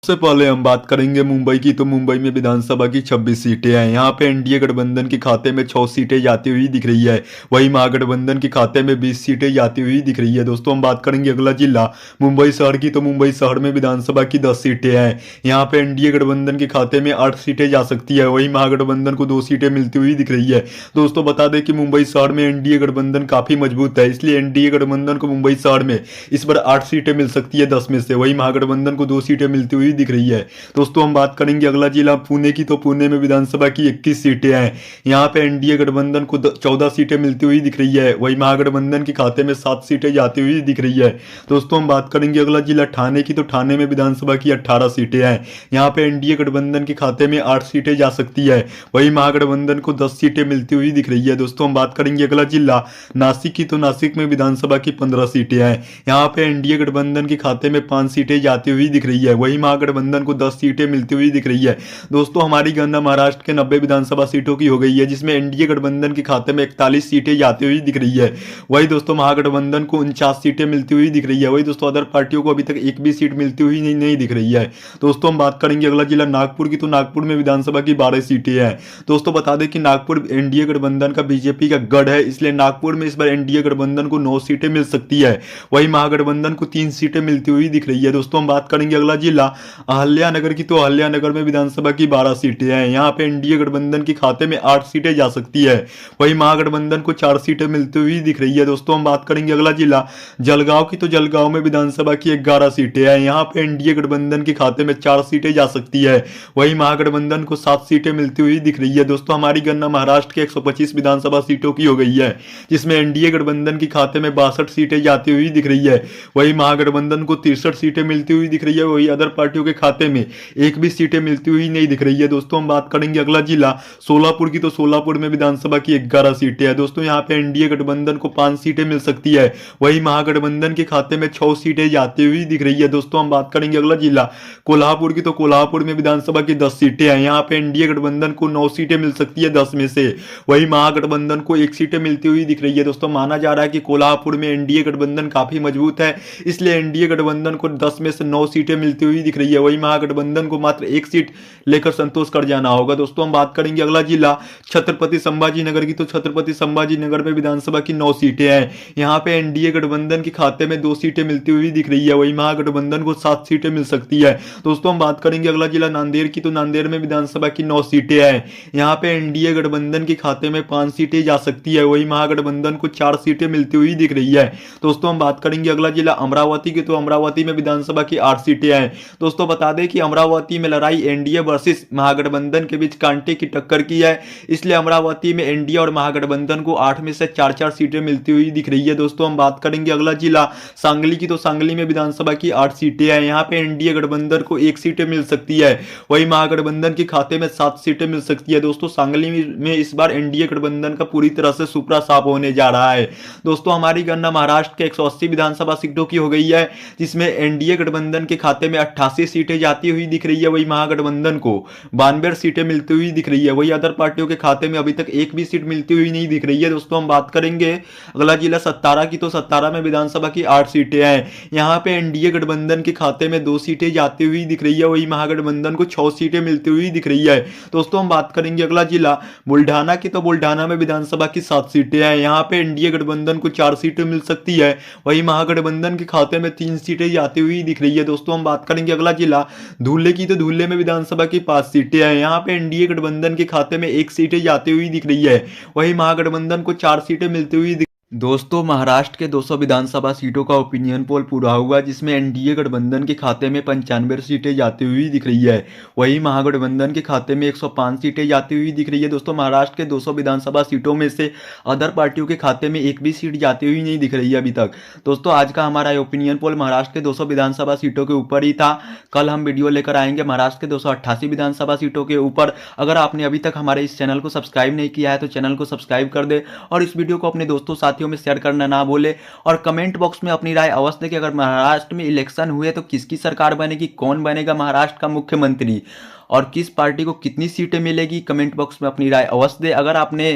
सबसे पहले हम बात करेंगे मुंबई की। तो मुंबई में विधानसभा की 26 सीटें हैं। यहाँ पे एनडीए गठबंधन के खाते में 6 सीटें जाती हुई दिख रही है। वहीं महागठबंधन के खाते में 20 सीटें जाती हुई दिख रही है। दोस्तों हम बात करेंगे अगला जिला मुंबई शहर की। तो मुंबई शहर में विधानसभा की 10 सीटें हैं। यहाँ पे एनडीए गठबंधन के खाते में 8 सीटें जा सकती है। वहीं महागठबंधन को 2 सीटें मिलती हुई दिख रही है। दोस्तों बता दें कि मुंबई शहर में एनडीए गठबंधन काफी मजबूत है, इसलिए एनडीए गठबंधन को मुंबई शहर में इस बार 8 सीटें मिल सकती है 10 में से। वहीं महागठबंधन को 2 सीटें मिलती हुई दिख रही है। दोस्तों हम बात करेंगे अगला जिला पुणे की। तो पुणे में विधानसभा की 21 सीटें हैं। यहाँ पे एनडीए गठबंधन को 14 सीटें मिलती हुई दिख रही है। वहीं महागठबंधन के खाते में 7 सीटें जाती हुई दिख रही है। दोस्तों हम बात करेंगे अगला जिला ठाणे की। तो ठाणे में विधानसभा की 18 सीटें हैं। यहाँ पे एनडीए गठबंधन के खाते में 8 सीटें जा सकती है। वहीं महागठबंधन को 10 सीटें मिलती हुई दिख रही है। दोस्तों हम बात करेंगे अगला जिला नासिक की। तो नासिक में विधानसभा की 15 सीटें हैं। यहाँ पे एनडीए गठबंधन के खाते में 5 सीटें जाती हुई दिख रही है। वहीं महागठबंधन को 10 सीटें मिलती हुई दिख रही है। दोस्तों हमारी गणना महाराष्ट्र के 90 विधानसभा सीटों की हो गई है, जिसमें एनडीए गठबंधन के खाते में 41 सीटें जाती हुई दिख रही है। वही दोस्तों महागठबंधन को 49 सीटें मिलती हुई दिख रही है। वही दोस्तों अदर पार्टियों को अभी तक एक भी सीट मिलती हुई नहीं दिख रही है। दोस्तों हम बात करेंगे अगला जिला नागपुर की। तो नागपुर में विधानसभा की 12 सीटें हैं। दोस्तों बता दें कि नागपुर एनडीए गठबंधन का बीजेपी का गढ़ है, इसलिए नागपुर में इस बार एनडीए गठबंधन को 9 सीटें मिल सकती है। वही महागठबंधन को 3 सीटें मिलती हुई दिख रही है। दोस्तों हम बात करेंगे अगला जिला अहल्यानगर की। तो अहल्यानगर में विधानसभा की 12 सीटें हैं। यहाँ पे एनडीए गठबंधन के खाते में 8 सीटें जा सकती है। वहीं महागठबंधन को 4 सीटें मिलती हुई दिख रही है। दोस्तों हम बात करेंगे अगला जिला जलगांव की। तो जलगांव में विधानसभा की 11 सीटें हैं। यहाँ पे एनडीए गठबंधन के खाते में 4 सीटें जा सकती है। वहीं महागठबंधन को 7 सीटें मिलती हुई दिख रही है। दोस्तों हमारी गणना महाराष्ट्र के 125 विधानसभा सीटों की हो गई है, जिसमें एनडीए गठबंधन के खाते में 62 सीटें जाती हुई दिख रही है। वहीं महागठबंधन को 63 सीटें मिलती हुई दिख रही है। वही अदर पार्टियों के खाते में एक भी सीटें मिलती हुई नहीं दिख रही है। दोस्तों हम बात करेंगे अगला जिला सोलापुर की। तो सोलापुर में विधानसभा की 11 सीटें हैं। दोस्तों यहाँ पे एनडीए गठबंधन को 5 सीटें मिल सकती है। वहीं महागठबंधन के खाते में 6 सीटें जाती हुई दिख रही है। दोस्तों हम बात करेंगे अगला जिला कोल्हापुर की। तो कोल्हापुर में विधानसभा की 10 सीटें हैं। यहाँ पे एनडीए गठबंधन को 9 सीटें मिल सकती है 10 में से। वहीं महागठबंधन को 1 सीटें मिलती हुई दिख रही है। दोस्तों माना जा रहा है कि कोल्हापुर में एनडीए गठबंधन काफी मजबूत है, इसलिए एनडीए गठबंधन को 10 में से 9 सीटें मिलती हुई दिख रही है। वहीं महागठबंधन को मात्र 1 सीट लेकर संतोष कर जाना होगा। दोस्तों हम बात करेंगे अगला जिला छत्रपति संभाजी नगर की। तो छत्रपति संभाजी नगर में विधानसभा की 9 सीटें हैं। यहाँ पे एनडीए गठबंधन के खाते में 2 सीटें मिलती हुई दिख रही है। वहीं महागठबंधन को 7 सीटें मिल सकती है। दोस्तों हम बात करेंगे अगला जिला नांदेड़ की। तो नांदेड़ में विधानसभा की 9 सीटें हैं। यहाँ पे एनडीए गठबंधन के खाते में 5 सीटें जा सकती है। वहीं महागठबंधन को 4 सीटें मिलती हुई दिख रही है। दोस्तों हम बात करेंगे अगला जिला अमरावती की। तो अमरावती में विधानसभा की 8 सीटें हैं। दोस्तों बता दें कि अमरावती में लड़ाई एनडीए वर्सेस महागठबंधन के बीच कांटे की टक्कर की है, इसलिए अमरावती में एनडीए और महागठबंधन को 8 में से 4-4 सीटें मिलती हुई दिख रही है। दोस्तों हम बात करेंगे अगला जिला सांगली की। तो सांगली में विधानसभा की 8 सीटें हैं। यहाँ पे एनडीए गठबंधन को 1 सीटें मिल सकती है। वहीं महागठबंधन के खाते में 7 सीटें मिल सकती है। दोस्तों सांगली में इस बार एनडीए गठबंधन का पूरी तरह से सुपड़ा साफ होने जा रहा है। दोस्तों हमारी गणना महाराष्ट्र के 180 विधानसभा सीटों की हो गई है, जिसमें एनडीए गठबंधन के खाते में 88 सीटें जाती हुई दिख रही है। वही महागठबंधन को 92 सीटें मिलती हुई दिख रही है। वही अदर पार्टियों के खाते में अभी तक एक भी सीट मिलती हुई नहीं दिख रही है। दोस्तों हम बात करेंगे अगला जिला सतारा की। तो सतारा में विधानसभा की 8 सीटें हैं। यहाँ पे एनडीए गठबंधन के खाते में 2 सीटें जाती हुई दिख रही है। वही महागठबंधन को 6 सीटें मिलती हुई दिख रही है। दोस्तों हम बात करेंगे अगला जिला बुल्ढाना की। तो बुल्ढाना में विधानसभा की 7 सीटें हैं। यहाँ पे एनडीए गठबंधन को 4 सीटें मिल सकती है। वही महागठबंधन के खाते में 3 सीटें जाती हुई दिख रही है। दोस्तों हम बात करेंगे अगला जिला धुले की। तो धुले में विधानसभा की 5 सीटें हैं। यहाँ पे एनडीए गठबंधन के खाते में 1 सीटें जाती हुई दिख रही है। वही महागठबंधन को 4 सीटें मिलती हुई दोस्तों महाराष्ट्र के 200 विधानसभा सीटों का ओपिनियन पोल पूरा हुआ, जिसमें एनडीए गठबंधन के खाते में 95 सीटें जाती हुई दिख रही है। वहीं महागठबंधन के खाते में 105 सीटें जाती हुई दिख रही है। दोस्तों महाराष्ट्र के 200 विधानसभा सीटों में से अदर पार्टियों के खाते में एक भी सीट जाती हुई नहीं दिख रही है अभी तक। दोस्तों आज का हमारा ओपिनियन पोल महाराष्ट्र के 200 विधानसभा सीटों के ऊपर ही था। कल हम वीडियो लेकर आएंगे महाराष्ट्र के 288 विधानसभा सीटों के ऊपर। अगर आपने अभी तक हमारे इस चैनल को सब्सक्राइब नहीं किया है तो चैनल को सब्सक्राइब कर दे और इस वीडियो को अपने दोस्तों साथियों में शेयर करना ना भूले। और कमेंट बॉक्स में अपनी राय अवश्य दें कि अगर महाराष्ट्र में इलेक्शन हुए तो किसकी सरकार बनेगी, कौन बनेगा महाराष्ट्र का मुख्यमंत्री और किस पार्टी को कितनी सीटें मिलेगी। कमेंट बॉक्स में अपनी राय अवश्य दें। अगर आपने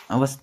अवश्य